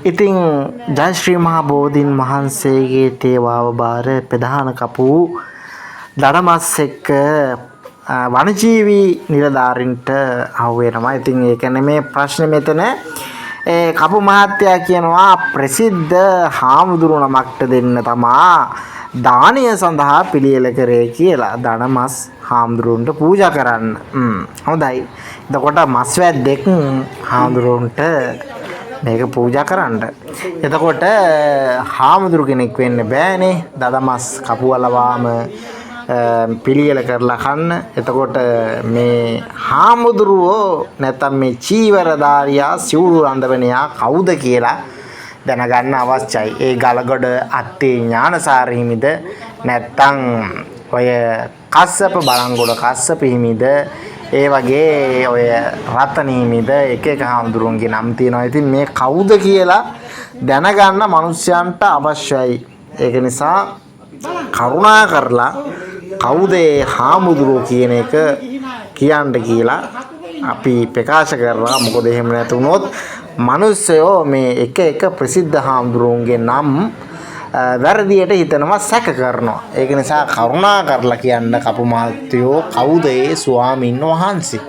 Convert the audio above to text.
ඉතින් ජයශ්‍රී මහා බෝධීන් වහන්සේගේ තේවාව බාර ප්‍රධාන කපු දඩමස් එක්ක වනජීවී නිලධාරින්ට අහු වෙනවා. ඉතින් ඒක නෙමේ ප්‍රශ්නේ මෙතන. ඒ කපු මහත්තයා කියනවා ප්‍රසිද්ධ හාමුදුරු නමක්ට දෙන්න තමා දානීය සඳහා පිළියෙල කරේ කියලා. දඩමස් හාමුදුරුන්ට පූජා කරන්න. හොඳයි. එතකොට මස් වැද්දෙක් හාමුදුරුන්ට මේක පූජා කරන්න. එතකොට හාමුදුරු කෙනෙක් වෙන්න බෑනේ. දඩමස් කපුවලවාම පිළියෙල කරලා කන්න. එතකොට මේ හාමුදුරුවෝ නැත්නම් මේ චීවරධාරියා සිවුරු රඳවනයා කවුද කියලා දැනගන්න අවශ්‍යයි. ඒ ගලගොඩ අත්තේ ඥානසාර හිමිද නැත්නම් ඔය කස්සප බලංගොඩ කස්සප හිමිද ඒ වගේ ඔය රතන හිමිද එක එක හාමුදුරුවන්ගේ නම් තියෙනවා. ඉතින් මේ කවුද කියලා දැනගන්න මිනිස්යන්ට අවශ්‍යයි. ඒක නිසා කරුණා කරලා කවුද ඒ හාමුදුරුවෝ කියන එක කියන්න කියලා අපි ප්‍රකාශ කරනවා. මොකද එහෙම නැතුනොත් මිනිස්සයෝ මේ එක එක ප්‍රසිද්ධ හාමුදුරුවන්ගේ නම් වැරදියට හිතනවා, සැක කරනවා. ඒක නිසා කරුණා කරලා කියන්න කපු මහත්තයෝ කවුද ඒ ස්වාමීන් වහන්සේ.